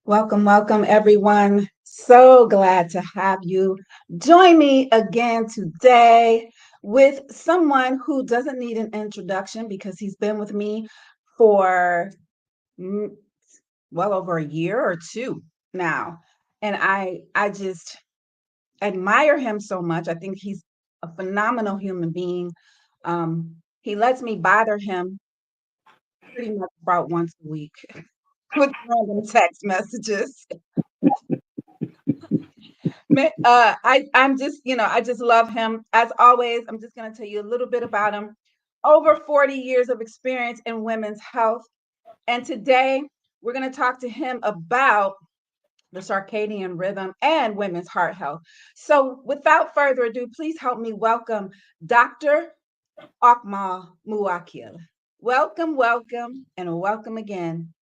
Welcome, welcome, everyone. So glad to have you join me again today with someone who doesn't need an introduction because he's been with me for mm, well over a year or two now. And I just admire him so much. I think he's a phenomenal human being. He lets me bother him pretty much about once a week with random text messages. I'm just, I just love him. As always, I'm just going to tell you a little bit about him. Over 40 years of experience in women's health. And today we're going to talk to him about the circadian rhythm and women's heart health. So without further ado, please help me welcome Dr. Akmal Muakil. Welcome, welcome, and welcome again.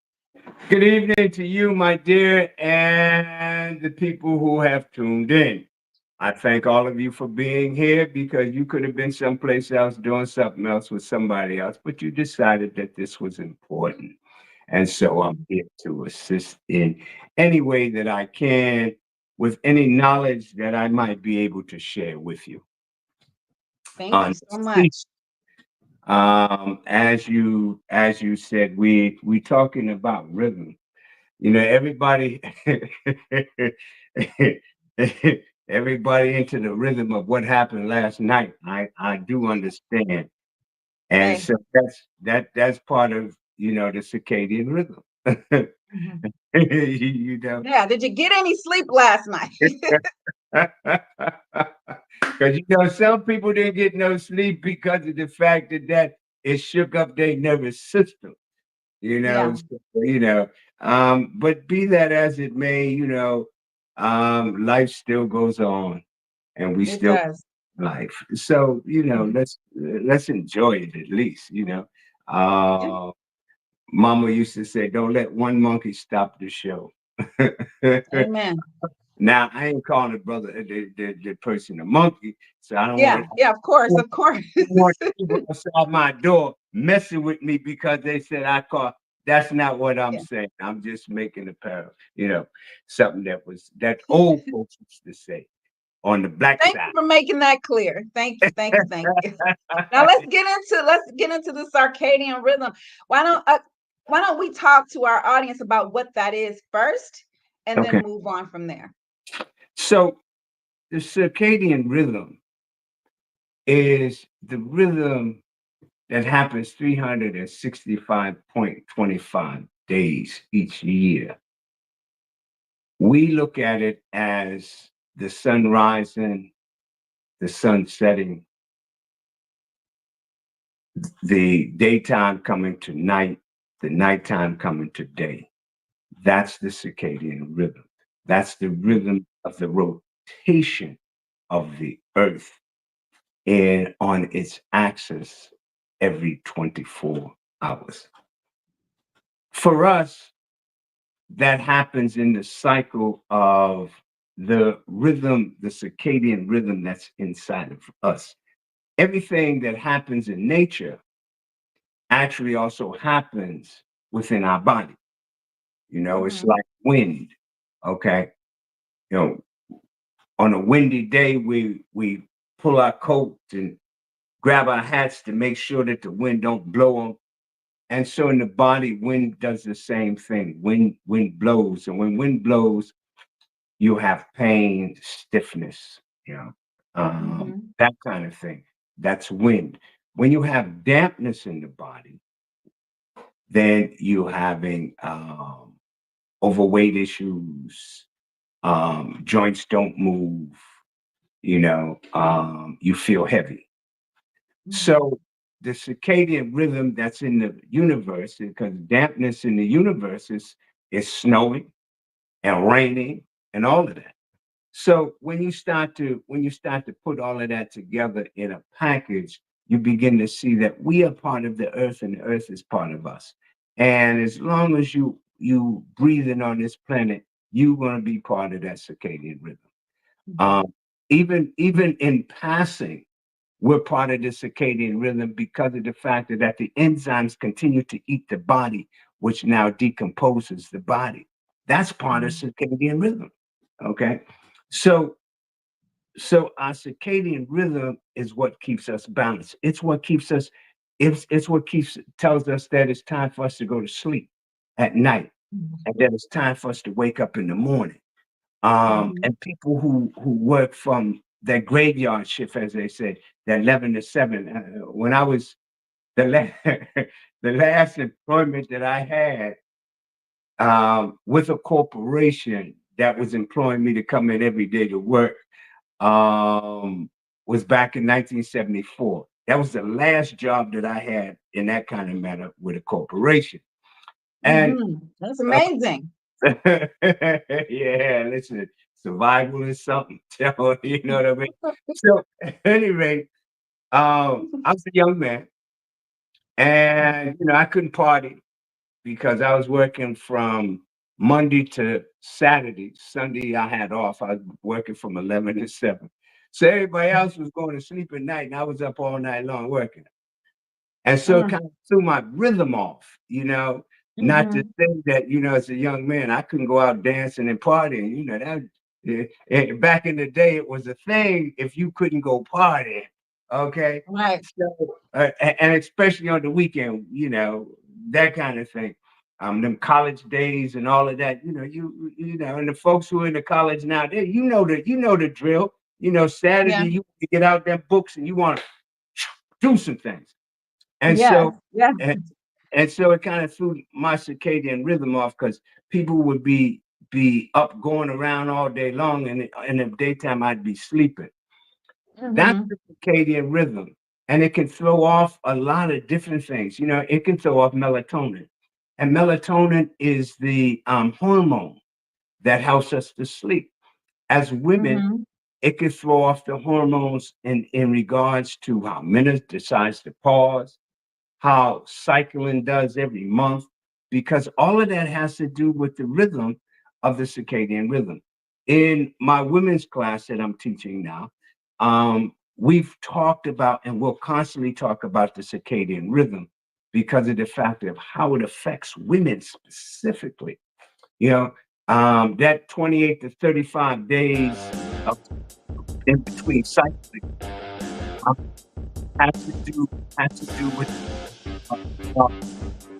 Good evening to you, my dear, and the people who have tuned in. I thank all of you for being here because you could have been someplace else doing something else with somebody else, but you decided that this was important. And so I'm here to assist in any way that I can with any knowledge that I might be able to share with you. Thank you On so much. as you said, we talking about rhythm. Everybody everybody into the rhythm of what happened last night. I do understand. And Hey. so that's part of the circadian rhythm. Mhm. you know Yeah, did you get any sleep last night? because some people didn't get no sleep because of the fact that it shook up their nervous system. you know, Yeah, so, you know, but be that as it may, life still goes on and we it still does. life. So, Mhm. let's enjoy it at least. Yeah. Uh Mama used to say, don't let one monkey stop the show. Amen. Now I ain't calling the brother the person a monkey, so I don't Yeah, want yeah, of course, of course. want people outside my door messing with me because they said I call. That's not what I'm Yeah. saying. I'm just making a parallel, something that old folks used to say on the black Thank side. you for making that clear. Thank you, thank you, thank you. Now let's get into the circadian rhythm. Why don't uh, why don't we talk to our audience about what that is first, and then Okay. move on from there? So the circadian rhythm is the rhythm that happens 365.25 days each year. We look at it as the sun rising, the sun setting, the daytime coming to night, the nighttime coming to day. That's the circadian rhythm. That's the rhythm of the rotation of the earth and on its axis every 24 hours. For us, that happens in the cycle of the rhythm, the circadian rhythm that's inside of us. Everything that happens in nature actually also happens within our body. It's Hmm. like wind. Okay. You know, on a windy day, we pull our coats and grab our hats to make sure that the wind don't blow them. And so in the body, wind does the same thing. Wind blows, and when wind blows, you have pain, stiffness, Hmm. that kind of thing. That's wind. When you have dampness in the body, then you're having overweight issues, joints don't move, you feel heavy. Hmm. So the circadian rhythm that's in the universe, because dampness in the universe is snowing and raining and all of that. So when you start to put all of that together in a package, you begin to see that we are part of the earth and the earth is part of us. And as long as you breathing on this planet, you're going to be part of that circadian rhythm. Hmm. Um, even in passing, we're part of the circadian rhythm because of the fact that the enzymes continue to eat the body, which now decomposes the body. That's part of Mhm. circadian rhythm. Okay. So so our circadian rhythm is what keeps us balanced. It's what keeps us, it's what keeps tells us that it's time for us to go to sleep at night Mhm. and that it's time for us to wake up in the morning. Mhm. And people who work from that graveyard shift, as they say, that 11 to 7. When I was the last employment that I had with a corporation that was employing me to come in every day to work, um, was back in 1974. That was the last job that I had in that kind of manner with a corporation. And That's uh, amazing. yeah, listen, survival is something. You know what I mean? So, at any rate, I was a young man, and I couldn't party because I was working from Monday to Saturday. Sunday I had off. I was working from 11 to 7. So everybody else was going to sleep at night, and I was up all night long working. And so it Mm, kind of threw my rhythm off, not to mhm. say that, as a young man, I couldn't go out dancing and partying, back in the day, it was a thing if you couldn't go partying. Okay. Right. So, and especially on the weekend, that kind of thing. Them college days and all of that, and the folks who are in the college now, you know the drill. Saturday Yeah. you get out them books and you want to do some things. And Yes. so Yeah. and and so it kind of threw my circadian rhythm off because people would be up going around all day long, and in the daytime I'd be sleeping. That's Mhm. the circadian rhythm. And it can throw off a lot of different things. It can throw off melatonin. And melatonin is the hormone that helps us to sleep. As women, Mhm. it can throw off the hormones in regards to how men decides to pause, how cycling does every month, because all of that has to do with the rhythm of the circadian rhythm. In my women's class that I'm teaching now, we've talked about and we'll constantly talk about the circadian rhythm because of the fact of how it affects women specifically. You know, that 28 to 35 days of in between cycling um, has to do with uh, uh,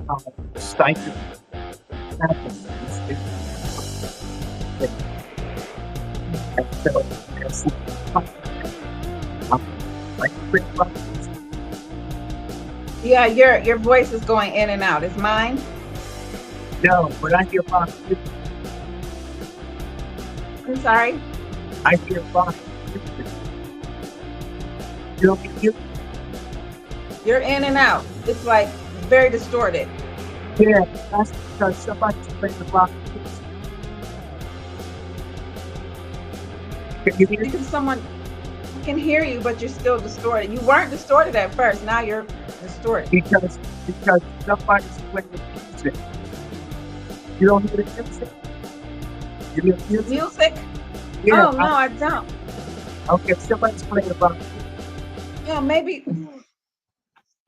how the cycle happens within the and so as um, like quick buttons. Yeah, your voice is going in and out. Is mine? No, but I'm sorry. I hear box. You know, you You're in and out. It's like very distorted. yeah, that's because somebody's playing the box. Can you hear me? Because someone I can hear you, but you're still distorted. You weren't distorted at first. Now you're distorted. Because somebody's playing the music. You don't hear the music? You hear the music? Music? Yeah. Oh no, I don't. Okay, somebody's playing the box. Yeah, maybe.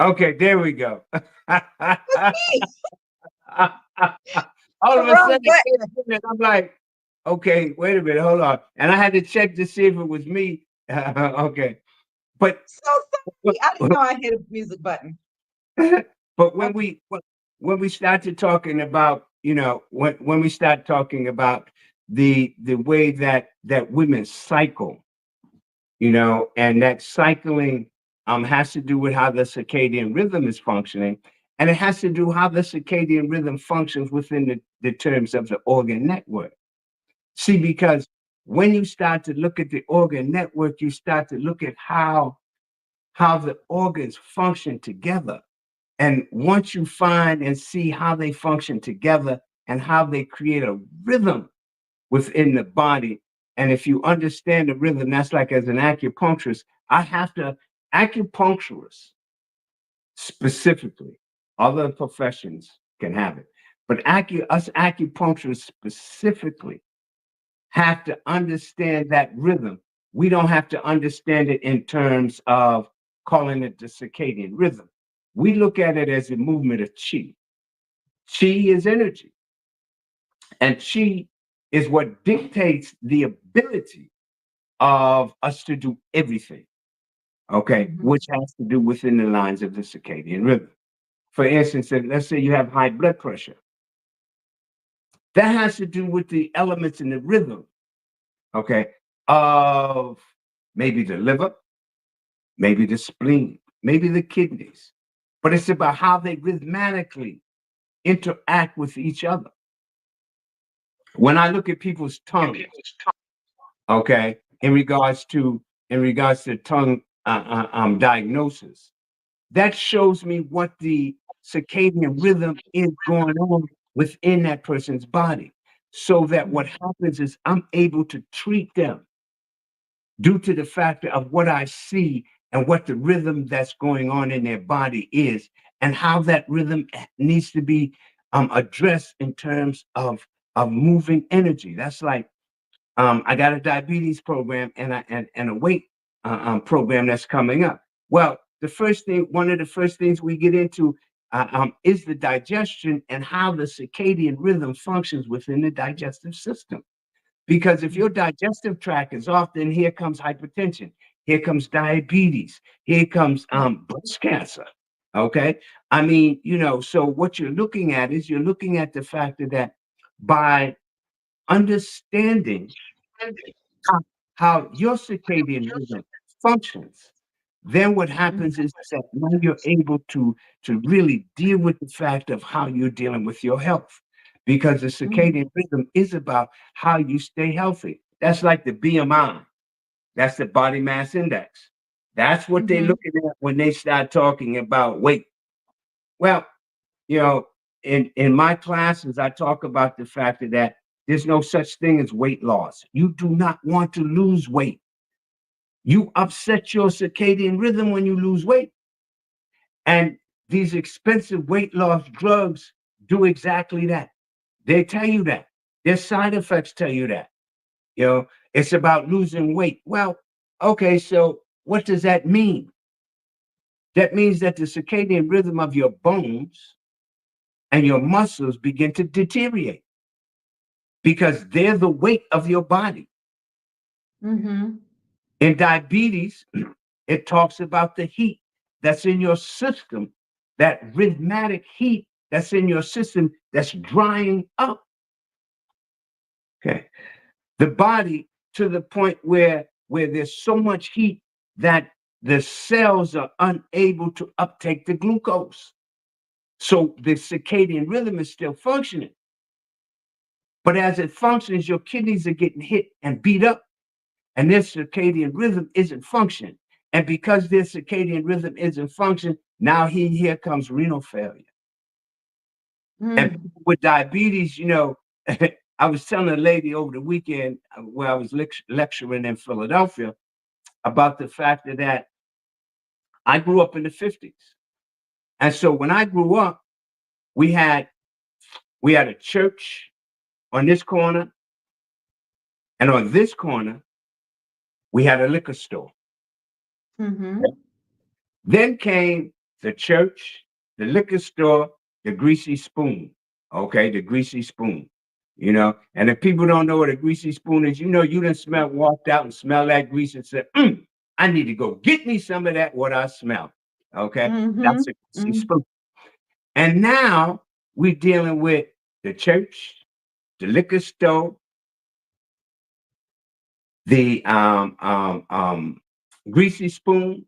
Okay, there we go. All The of a sudden, wrong button. I'm like, okay, wait a minute, hold on. And I had to check to see if it was me. Okay. But, So sorry. I didn't know I hit a music button. but Okay. when we started talking about, when we start talking about the way that women cycle, and that cycling has to do with how the circadian rhythm is functioning, and it has to do how the circadian rhythm functions within the terms of the organ network. See, because when you start to look at the organ network, you start to look at how the organs function together. And once you find and see how they function together and how they create a rhythm within the body. And if you understand the rhythm, that's like as an acupuncturist, I have to, acupuncturists specifically, other professions can have it, but us acupuncturists specifically have to understand that rhythm. We don't have to understand it in terms of calling it the circadian rhythm. We look at it as a movement of chi. Chi is energy. And chi is what dictates the ability of us to do everything, okay, Mhm. which has to do within the lines of the circadian rhythm. For instance, let's say you have high blood pressure. That has to do with the elements in the rhythm, okay, of maybe the liver, maybe the spleen, maybe the kidneys. But it's about how they rhythmically interact with each other. When I look at people's tongues, okay, in regards to tongue diagnosis, that shows me what the circadian rhythm is going on within that person's body. So that what happens is I'm able to treat them due to the factor of what I see and what the rhythm that's going on in their body is, and how that rhythm needs to be addressed in terms of moving energy. That's like I got a diabetes program and a weight program that's coming up. Well, one of the first things we get into is the digestion and how the circadian rhythm functions within the digestive system. Because if your digestive tract is off, then here comes hypertension, here comes diabetes, here comes breast cancer. Okay. I mean, so what you're looking at is you're looking at the factor that by understanding how, how your circadian rhythm functions, then what happens is that now you're able to really deal with the fact of how you're dealing with your health. Because the Mhm. circadian rhythm is about how you stay healthy. That's like the BMI. That's the body mass index. That's what they're Mhm. looking at when they start talking about weight. Well, you know, in my classes, I talk about the fact that there's no such thing as weight loss. You do not want to lose weight. You upset your circadian rhythm when you lose weight. And these expensive weight loss drugs do exactly that. They tell you that. Their side effects tell you that. It's about losing weight. Well, okay, so what does that mean? That means that the circadian rhythm of your bones and your muscles begin to deteriorate because they're the weight of your body. Mhm. In diabetes, it talks about the heat that's in your system, that rhythmic heat that's in your system that's drying up. Okay. The body to the point where there's so much heat that the cells are unable to uptake the glucose. So the circadian rhythm is still functioning. But as it functions, your kidneys are getting hit and beat up, and their circadian rhythm isn't functioning. And because their circadian rhythm isn't functioning, now here comes renal failure. And Mm. people with diabetes, I was telling a lady over the weekend where I was lecturing in Philadelphia about the fact that I grew up in the 50s. And so when I grew up, we had we had a church on this corner, and on this corner, we had a liquor store. Mhm. Then came the church, the liquor store, the greasy spoon. Okay, the greasy spoon. And if people don't know what a greasy spoon is, you done walked out and smell that grease and said, I need to go get me some of that, what I smell. Okay, that's Mhm. a greasy Mhm. spoon. And now we're dealing with the church, the liquor store, the greasy spoon,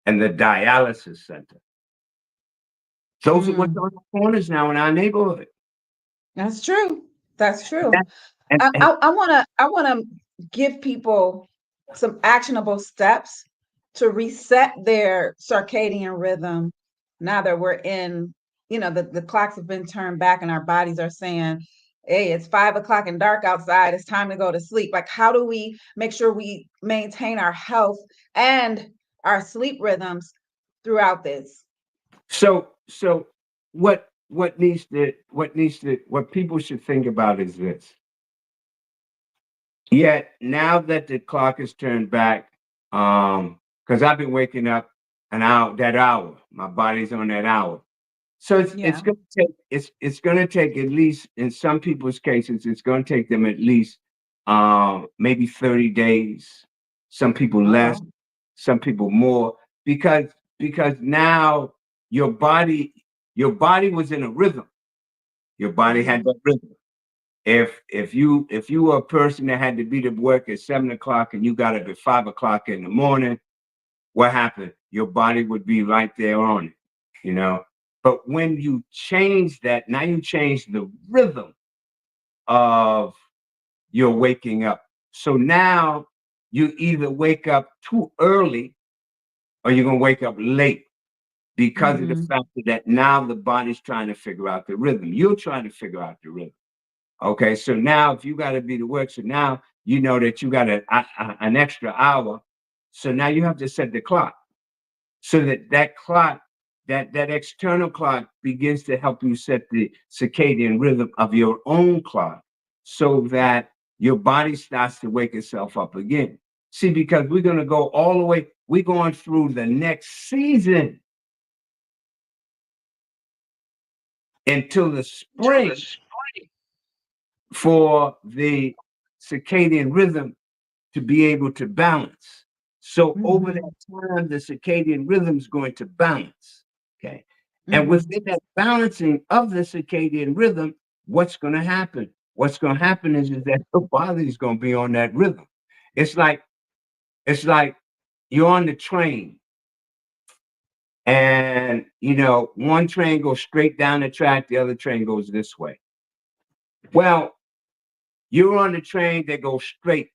and the dialysis center. Those are what's Mm. on the corners now in our neighborhood. That's true. That's true. That, and, I, and I, I want to I want to give people some actionable steps to reset their circadian rhythm now that we're in, the clocks have been turned back and our bodies are saying, hey, it's 5 o'clock and dark outside. It's time to go to sleep. Like, how do we make sure we maintain our health and our sleep rhythms throughout this? so what people should think about is this. Yet now that the clock is turned back, because I've been waking up an hour, that hour. My body's on that hour. So it's Yeah. going to take it's going to take at least in some people's cases it's going to take them at least maybe 30 days. Some people less, Oh. some people more because now your body your body was in a rhythm. Your body had Mhm. that rhythm. If you were a person that had to be to work at 7 o'clock and you got up at 5 o'clock in the morning, what happened? Your body would be right there on it, you know. But when you change that, now you change the rhythm of your waking up. So now you either wake up too early or you're gonna wake up late because of the Mhm. fact that now the body's trying to figure out the rhythm. You're trying to figure out the rhythm. Okay, so now if you got to be to work, so now you know that you got an extra hour. So now you have to set the clock so that that clock, that external clock begins to help you set the circadian rhythm of your own clock so that your body starts to wake itself up again. See, because we're going to go all the way, we're going through the next season until the spring for the circadian rhythm to be able to balance. So over Mhm. that time, the circadian rhythm is going to balance. Okay. And Mhm. within that balancing of the circadian rhythm, what's going to happen? What's going to happen is that your body is going to be on that rhythm. It's like it's like you're on the train, and one train goes straight down the track, the other train goes this way. Well, you're on the train that goes straight.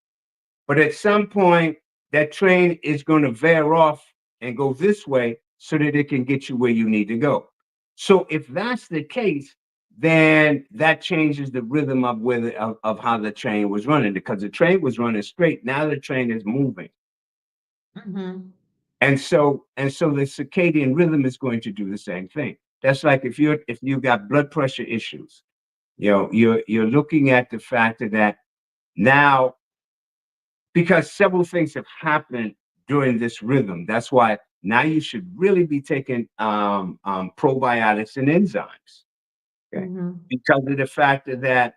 But at some point, that train is going to veer off and go this way so that it can get you where you need to go. So if that's the case, then that changes the rhythm of of how the train was running because the train was running straight. Now the train is moving. Mhm. And so the circadian rhythm is going to do the same thing. That's like if you got blood pressure issues, you're looking at the fact that now because several things have happened during this rhythm. That's why now you should really be taking probiotics and enzymes, okay? Mhm. Because of the fact that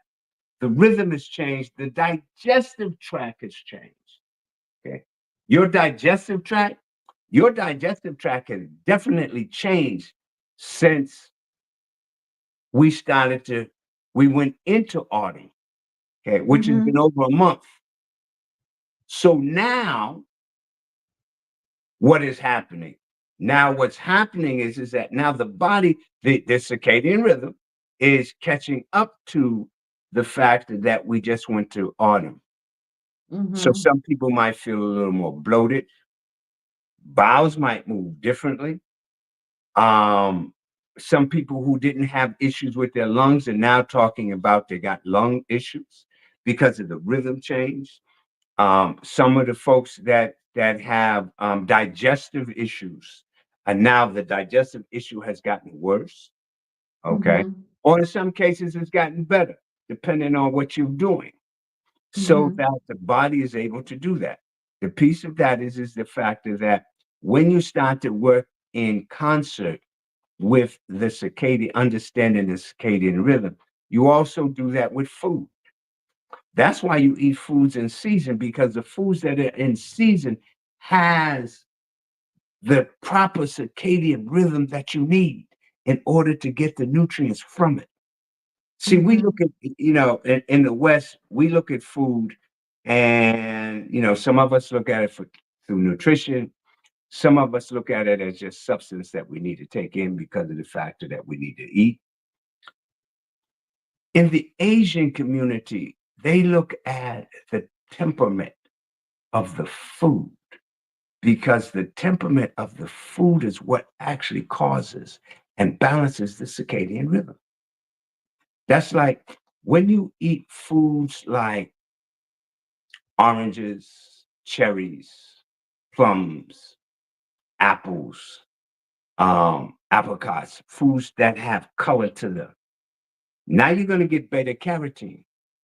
the rhythm has changed, the digestive tract has changed, okay? Your digestive tract, your digestive tract has definitely changed since we started to, we went into autumn, okay, which has been Mhm. over a month. So now what is happening. Now, what's happening is that now the body, the circadian rhythm, is catching up to the fact that we just went to autumn. So Mhm. some people might feel a little more bloated. Bowels might move differently. Um, some people who didn't have issues with their lungs are now talking about they got lung issues because of the rhythm change. Some of the folks that have digestive issues, and now the digestive issue has gotten worse. Okay, Mhm. or in some cases it's gotten better, depending on what you're doing, so Mhm. that the body is able to do that. The piece of that is the fact is that when you start to work in concert with the circadian, understanding the circadian rhythm, you also do that with food. That's why you eat foods in season because the foods that are in season has the proper circadian rhythm that you need in order to get the nutrients from it. See, we look Mhm. at, in the West, we look at food and, some of us look at it through nutrition. Some of us look at it as just substance that we need to take in because of the factor that we need to eat. In the Asian community, they look at the temperament of the food because the temperament of the food is what actually causes and balances the circadian rhythm. That's like when you eat foods like oranges, cherries, plums, apples, apricots, foods that have color to them. Now you're going to get beta carotene.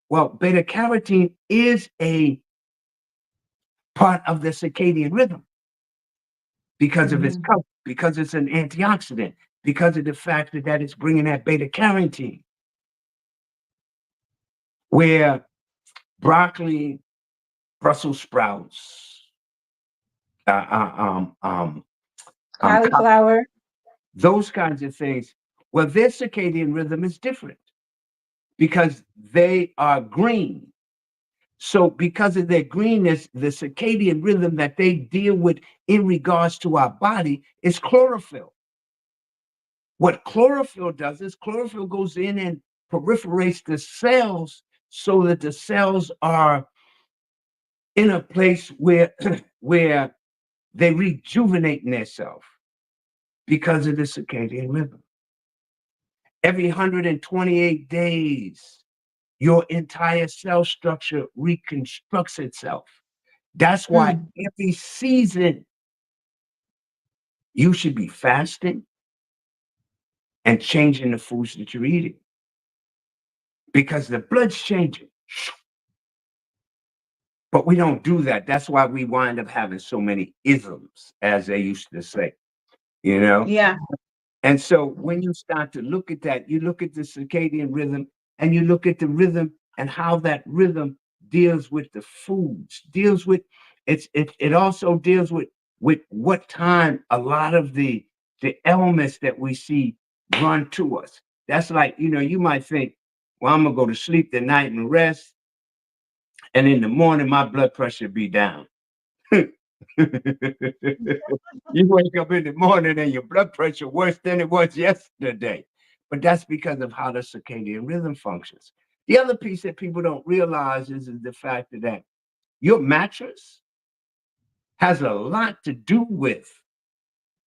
Well, beta carotene is a part of the circadian rhythm because of its Mhm. color, because it's an antioxidant. because of the fact that it's bringing that beta carotene, where broccoli, Brussels sprouts, uh, uh, um, um, col- Cauliflower. those kinds of things. Well, their circadian rhythm is different because they are green. So, because of their greenness, the circadian rhythm that they deal with in regards to our body is chlorophyll. What chlorophyll does is chlorophyll goes in and proliferates the cells so that the cells are in a place where where they rejuvenate themselves because of the circadian rhythm. Every 128 days, your entire cell structure reconstructs itself. That's why Mm, every season you should be fasting and changing the foods that you're eating because the blood's changing. But we don't do that. That's why we wind up having so many isms, as they used to say, you know? yeah. And so when you start to look at that, you look at the circadian rhythm and you look at the rhythm and how that rhythm deals with the foods, deals with it also deals with what time a lot of the elements that we see run to us. That's like, you might think, well, I'm gonna go to sleep tonight and rest, and in the morning my blood pressure be down. You wake up in the morning and your blood pressure worse than it was yesterday. But that's because of how the circadian rhythm functions. The other piece that people don't realize is the fact that your mattress has a lot to do with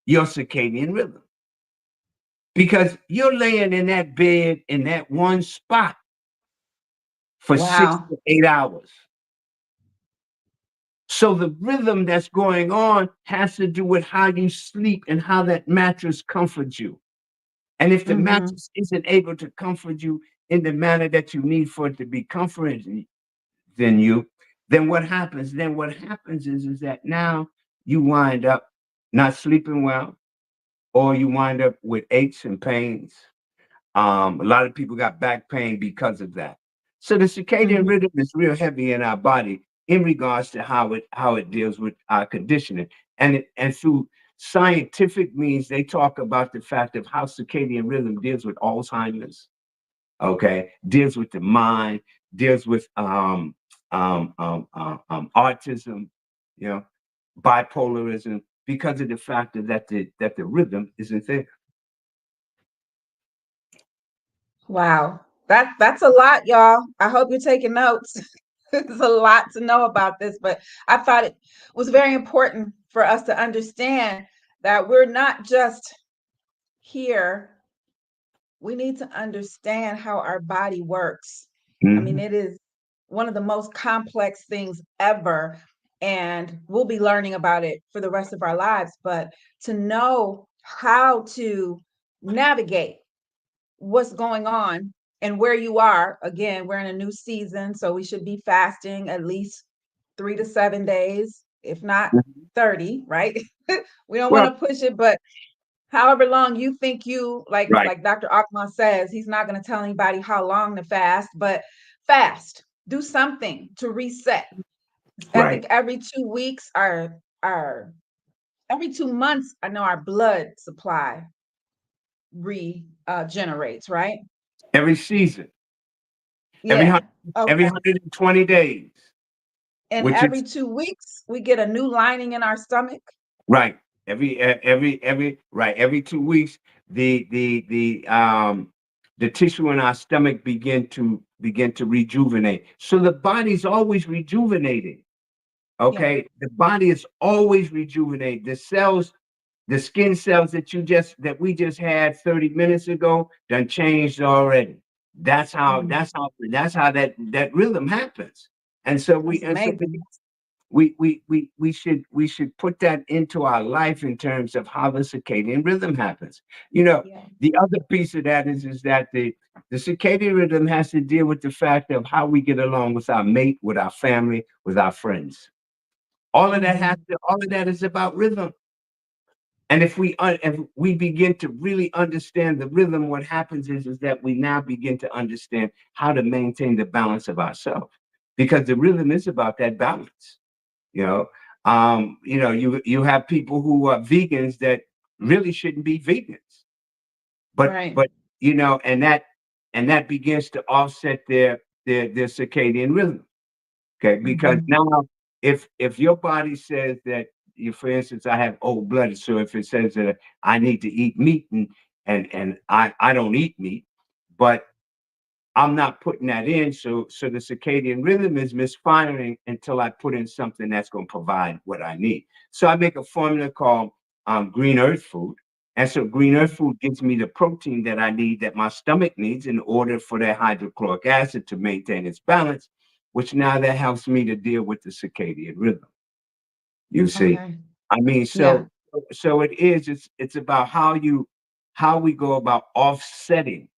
your circadian rhythm because you're laying in that bed in that one spot for six Wow. to 8 hours. So the rhythm that's going on has to do with how you sleep and how that mattress comforts you. And if the Mm-hmm. mattress isn't able to comfort you in the manner that you need for it to be comforting than you, then what happens? Then what happens is that now you wind up not sleeping well, or you wind up with aches and pains. A lot of people got back pain because of that. So the circadian Mm-hmm. rhythm is real heavy in our body in regards to how it deals with our conditioning. And through scientific means, they talk about the fact of how circadian rhythm deals with Alzheimer's, okay, deals with the mind, deals with autism, you know, bipolarism, because of the fact that the rhythm isn't there. Wow. That's a lot, y'all. I hope you're taking notes. There's a lot to know about this, but I thought it was very important for us to understand that we're not just here. We need to understand how our body works. I mean, Mhm. it is one of the most complex things ever, and we'll be learning about it for the rest of our lives. But to know how to navigate what's going on and where you are, again, we're in a new season, so we should be fasting at least 3 to 7 days, if not Mhm. 30, right? We don't want Well, to push it, but however long you think you right, like Dr. Akmal says, he's not going to tell anybody how long to fast, but fast. Do something to reset. I right. think every 2 weeks, our every 2 months, I know our blood supply regenerates, right? Every season, every Yeah. hundred, every Okay. 120 days, And which every is 2 weeks, we get a new lining in our stomach. right. Every 2 weeks, the tissue in our stomach begin to rejuvenate. So the body's always rejuvenating. Yeah. Okay, the body is always rejuvenating. The cells, the skin cells that we just had 30 minutes ago, done changed already. That's how Mhm. that's how that's how that rhythm happens. And so we That's and so amazing. we should put that into our life in terms of how the circadian rhythm happens. You know, Yeah. the other piece of that is that the circadian rhythm has to deal with the fact of how we get along with our mate, with our family, with our friends. All of that Hmm. is about rhythm. And if we begin to really understand the rhythm, what happens is that we now begin to understand how to maintain the balance of ourselves, because the rhythm is about that balance. You know, you have people who are vegans that really shouldn't be vegans, Right. but and that begins to offset their circadian rhythm. Okay, because Hmm. now if your body says that, you, for instance, I have old blooded, so if it says that I need to eat meat, and I don't eat meat, but I'm not putting that in, so the circadian rhythm is misfiring until I put in something that's going to provide what I need. So I make a formula called Green Earth Food, and so Green Earth Food gives me the protein that I need, that my stomach needs, in order for that hydrochloric acid to maintain its balance, which now that helps me to deal with the circadian rhythm. You see, Okay. I mean, Yeah. so it's about how we go about offsetting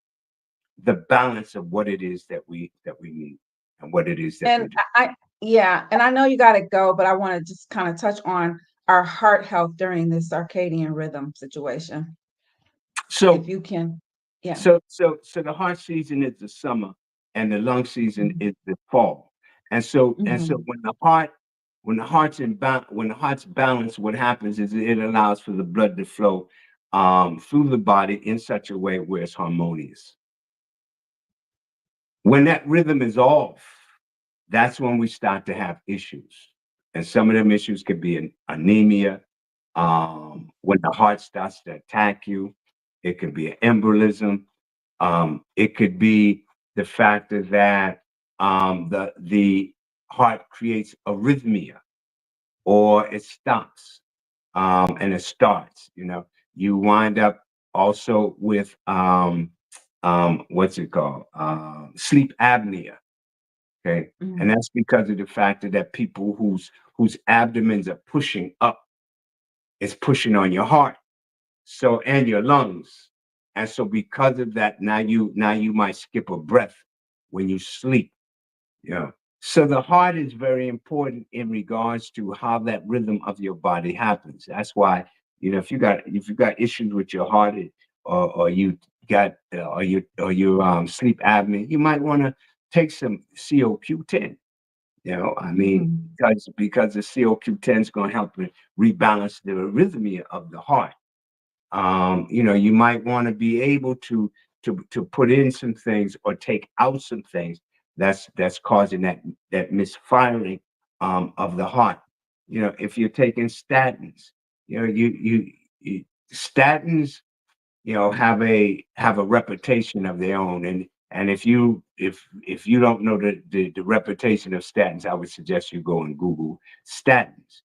the balance of what it is that we need, and what it is that And we're doing. yeah, and I know you got to go, but I want to just kind of touch on our heart health during this circadian rhythm situation, if So you can. Yeah. so the heart season is the summer, and the lung season is the fall. And so Hmm. when the heart's balanced, what happens is it allows for the blood to flow through the body in such a way where it's harmonious. When that rhythm is off, that's when we start to have issues. And some of them issues could be an anemia. When the heart starts to attack you, it could be an embolism. It could be the fact that the heart creates arrhythmia, or it stops, and it starts. You wind up also with what's it called? Sleep apnea. Okay. And Hmm. that's because of the fact that people whose abdomens are pushing up, it's pushing on your heart, so, and your lungs. And so because of that, now you might skip a breath when you sleep. Yeah. So the heart is very important in regards to how that rhythm of your body happens. That's why, if you got issues with your heart, or you got or you sleep apnea, you might want to take some CoQ10. I mean, Hmm. because the CoQ10 is going to help rebalance the arrhythmia of the heart. You might want to be able to put in some things, or take out some things that's causing that misfiring of the heart. If you're taking statins, statins, have a reputation of their own, and if you don't know the reputation of statins, I would suggest you go and Google statins.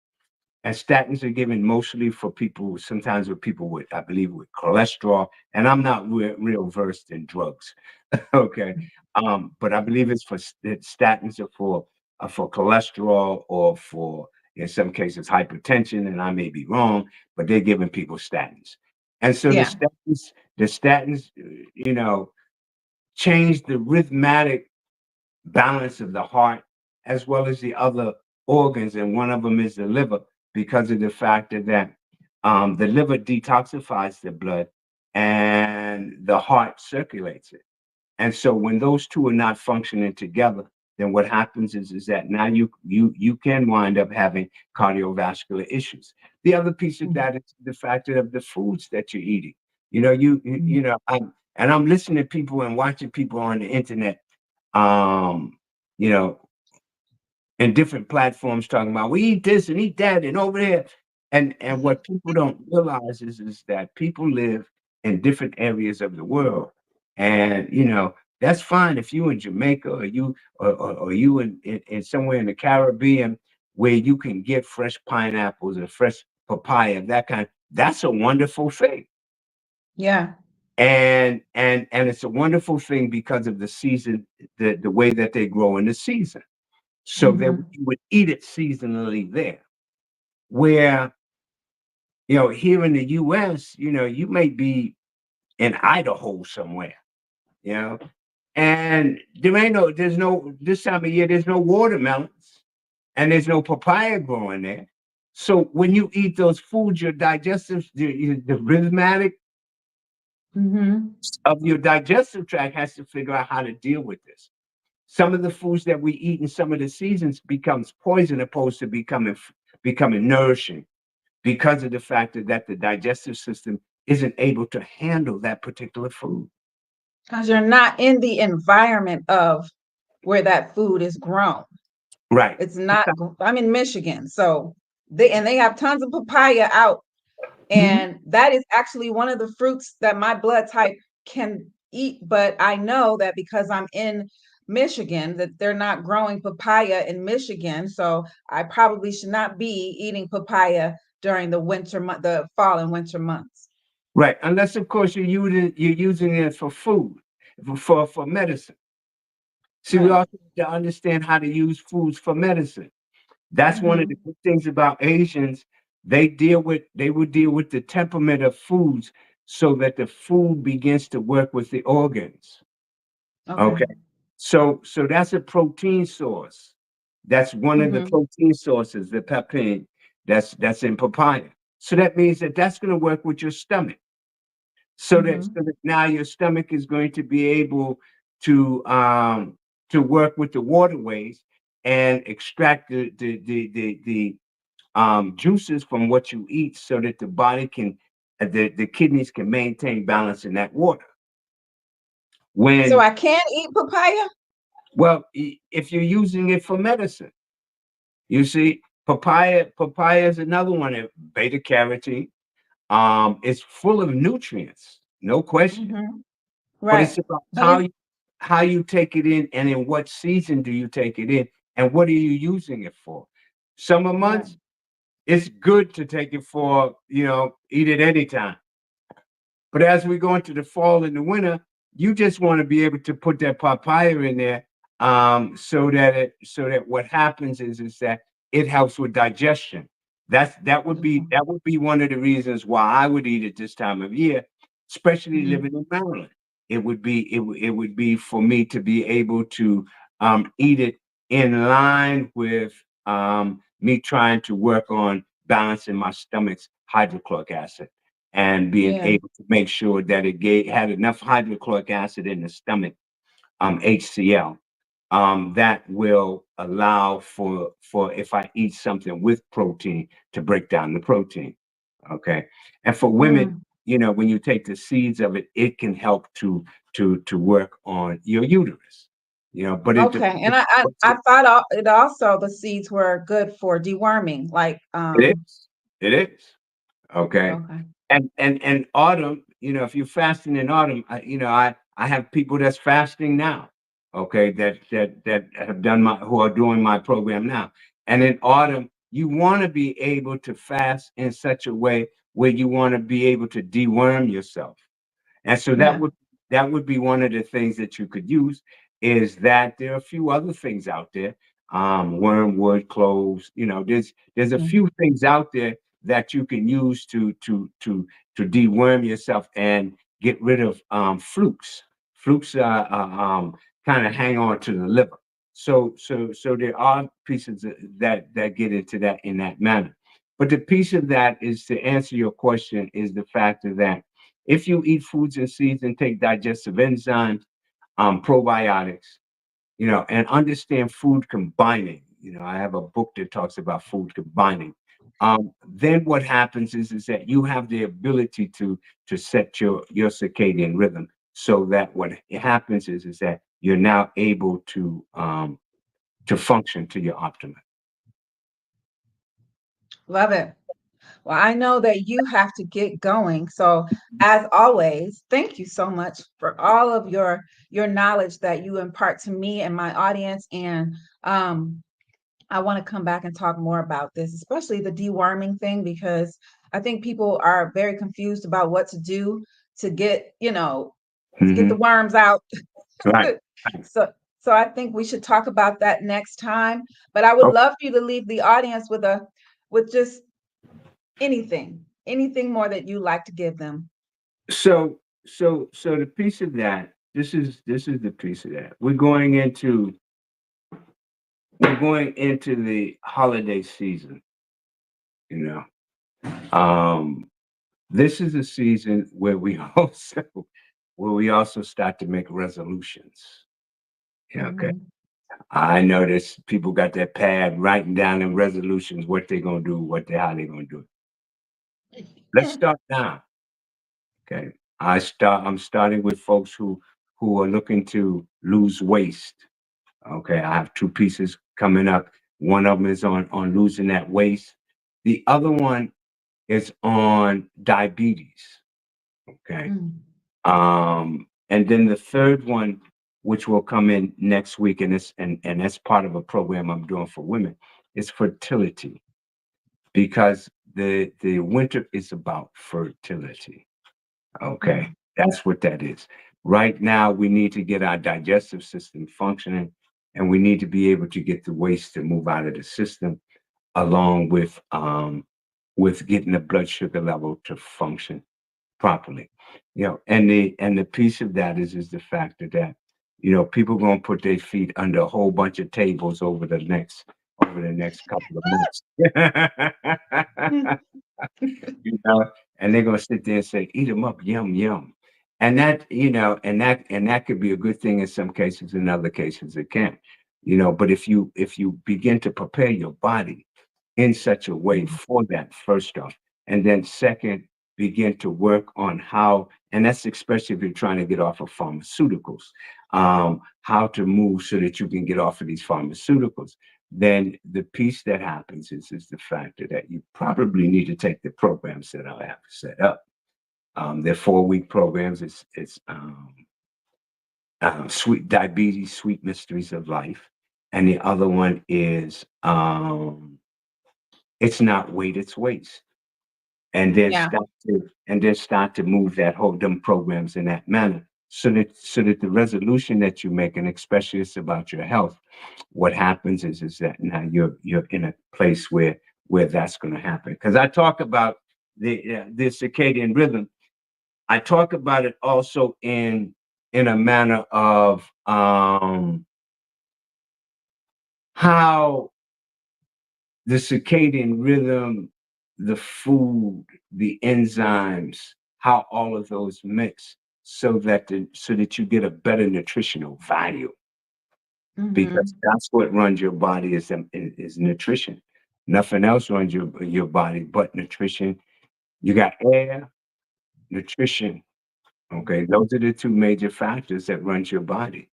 And statins are given mostly for people, sometimes with people with, I believe, with cholesterol. And I'm not real versed in drugs, okay? But I believe statins are for cholesterol, or for, in some cases, hypertension. And I may be wrong, but they're giving people statins. And so the Yeah. statins, change the rhythmatic balance of the heart, as well as the other organs, and one of them is the liver, because of the fact that the liver detoxifies the blood, and the heart circulates it. And so when those two are not functioning together, then what happens is that now you can wind up having cardiovascular issues. The other piece of Mhm. that is the factor of the foods that you're eating. I'm listening to people and watching people on the internet, um, you know, and different platforms, talking about we eat this and eat that and over there. And what people don't realize is that people live in different areas of the world. And that's fine if you in Jamaica, or you in somewhere in the Caribbean, where you can get fresh pineapples and fresh papaya, that's a wonderful thing. Yeah. And it's a wonderful thing because of the season, the way that they grow in the season, so that Hmm. you would eat it seasonally there. Where, here in the US, you may be in Idaho somewhere, you know, and this time of year, there's no watermelons, and there's no papaya growing there. So when you eat those foods, your digestive, the rhythmatic Mm-hmm. of your digestive tract has to figure out how to deal with this. Some of the foods that we eat in some of the seasons becomes poison opposed to becoming nourishing because of the fact that the digestive system isn't able to handle that particular food. Because you're not in the environment of where that food is grown. Right. It's not, I'm in Michigan. So they have tons of papaya out. Mhm. And that is actually one of the fruits that my blood type can eat. But I know that because I'm in Michigan, that they're not growing papaya in Michigan. So I probably should not be eating papaya during the winter month, the fall and winter months. Right. Unless of course you're using it for food, for medicine. See, we Right. also need to understand how to use foods for medicine. That's one of the Mm-hmm. good things about Asians. They would deal with the temperament of foods so that the food begins to work with the organs. Okay. Okay. So that's a protein source. That's one of the Mm-hmm. protein sources, the pepin, that's in papaya. So that means that that's going to work with your stomach. Mm-hmm. So that now your stomach is going to be able to um to work with the waterways and extract the juices from what you eat so that the body can the kidneys can maintain balance in that water. So When I can eat papaya? well, if you're using it for medicine, you see, papaya is another one, beta carotene. It's full of nutrients, no question. Mm-hmm. But Right. it's about But it's how you take it in and in what season do you take it in and what are you using it for. Summer right. months, it's good to take it for, eat it anytime. But as we go into the fall and the winter, you just want to be able to put that papaya in there, so that what happens is that it helps with digestion. Beautiful. That would be one of the reasons why I would eat it this time of year, especially Mm-hmm. living in Maryland. It would be for me to be able to eat it in line with me trying to work on balancing my stomach's hydrochloric acid and being Yeah. able to make sure that had enough hydrochloric acid in the stomach, HCl, that will allow for if I eat something with protein to break down the protein. Okay, and for women, Mm. when you take the seeds of it, it can help to work on your uterus. But Okay. And I thought it also the seeds were good for deworming. Like it is, it is. Okay. okay. And autumn, if you're fasting in autumn, I have people that's fasting now, okay, that have done who are doing my program now. And in autumn, you want to be able to fast in such a way where you want to be able to deworm yourself. And so Yeah. that would be one of the things that you could use is that there are a few other things out there. Wormwood, cloves, there's a Mm. few things out there that you can use to deworm yourself and get rid of flukes. Flukes kind of hang on to the liver. So there are pieces that get into that in that manner. But the piece of that is to answer your question is the fact of that if you eat foods and seeds and take digestive enzymes, probiotics, and understand food combining. I have a book that talks about food combining. Then what happens is that you have the ability to set your circadian rhythm so that what happens is that you're now able to function to your optimum. Love it. Well, I know that you have to get going. So, as always, thank you so much for all of your knowledge that you impart to me and my audience. And I want to come back and talk more about this, especially the deworming thing, because I think people are very confused about what to do to get, to get the Hmm. worms out. Right. so so I think we should talk about that next time. But I would Okay. love for you to leave the audience with just anything more that you like to give them. So the piece of that. This is the piece of that. We're going into the holiday season. you know. This is a season where we also start to make resolutions. Yeah, okay. Mhm. I notice people got their pad writing down in resolutions what they're gonna do, how they're gonna do it. Let's start now. Okay. I'm starting with folks who are looking to lose waste. Okay. I have two pieces coming up. One of them is on losing that waste. The other one is on diabetes. Okay. Mm. And then the third one, which will come in next week, and that's part of a program I'm doing for women, is fertility, because the winter is about fertility. Okay, Mm. that's what that is. Right now, we need to get our digestive system functioning, and we need to be able to get the waste to move out of the system, along with getting the blood sugar level to function properly. And the piece of that is the factor that people gonna put their feet under a whole bunch of tables over the next couple of months. you know, and they're gonna sit there and say, "Eat them up, yum yum," and that could be a good thing in some cases. In other cases, it can't. But if you begin to prepare your body in such a way Mm. for that, first off, and then second, begin to work on how, and that's especially if you're trying to get off of pharmaceuticals, how to move so that you can get off of these pharmaceuticals. Then the piece that happens is the factor that you probably need to take the programs that I have set up. They're 4-week programs. It's sweet diabetes, sweet mysteries of life, and the other one is it's not weight, it's waste. And then Yeah. start to move that whole them programs in that manner, so that the resolution that you make, and especially it's about your health, what happens is that now you're in a place where that's going to happen. Because I talk about the circadian rhythm. I talk about it also in a manner of how the circadian rhythm, the food, the enzymes, how all of those mix, so that you get a better nutritional value, because Mhm. that's what runs your body is nutrition. Nothing else runs your body but nutrition. You got air, nutrition. Okay, those are the two major factors that runs your body.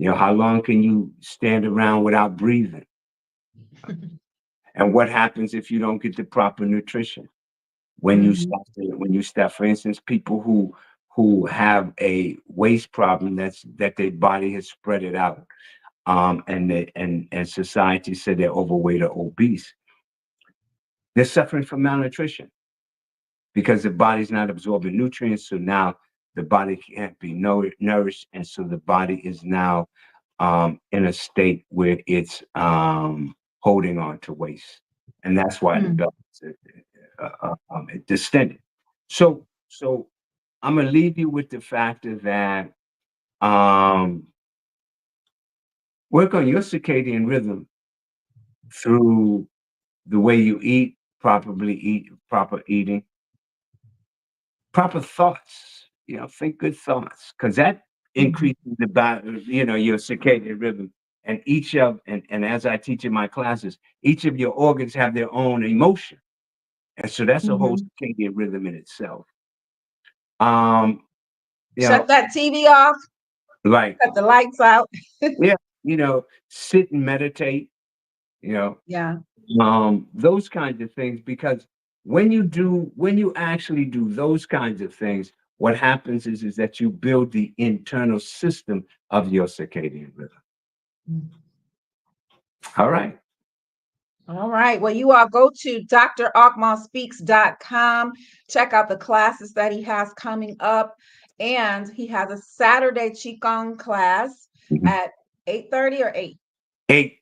How long can you stand around without breathing? And what happens if you don't get the proper nutrition? Mhm. When you start, for instance, people who have a waste problem, that their body has spread it out, and society said they're overweight or obese. They're suffering from malnutrition because the body's not absorbing nutrients. So now the body can't be nourished, and so the body is now in a state where it's holding on to waste, and that's why the Mm. belly is distended. So I'm gonna leave you with the factor that um, work on your circadian rhythm through the way you eat, proper eating, proper thoughts. Think good thoughts, because that Mhm. increases your circadian rhythm. And and as I teach in my classes, each of your organs have their own emotion, and so that's a whole Mhm. circadian rhythm in itself. Um, you Shut know, that TV off. like Cut the lights out. yeah, sit and meditate. You know, Yeah. those kinds of things, because when you actually do those kinds of things, what happens is that you build the internal system of your circadian rhythm. Mm. All right. All right. Well, you all go to drokmalspeaks.com. Check out the classes that he has coming up. And he has a Saturday Qigong class Mhm. at 8:30 or 8? 8,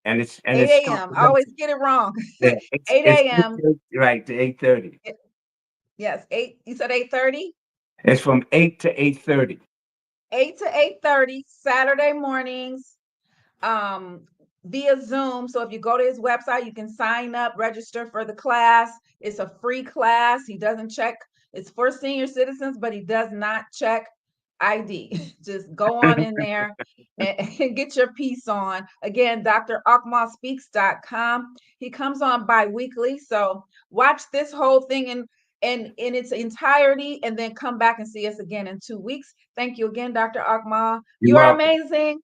and it's 8 a.m. I always comprehensive. get it wrong. Yeah, 8 it's a.m. right to 8:30. Yes, 8. You said 8:30? It's from 8 to 8:30. 8 to 8:30 Saturday mornings. Um, via Zoom. So if you go to his website, you can sign up, register for the class. It's a free class. He doesn't check, it's for senior citizens, but he does not check ID. Just go on in there and get your piece on. Again, drakmalspeaks.com. He comes on bi-weekly. So watch this whole thing in its entirety and then come back and see us again in 2 weeks. Thank you again, Dr. Akmal. You're You are welcome. amazing.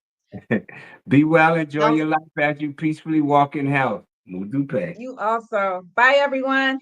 Be well, enjoy I'll your life as you peacefully walk in health. Mudupe. You also. Bye, everyone.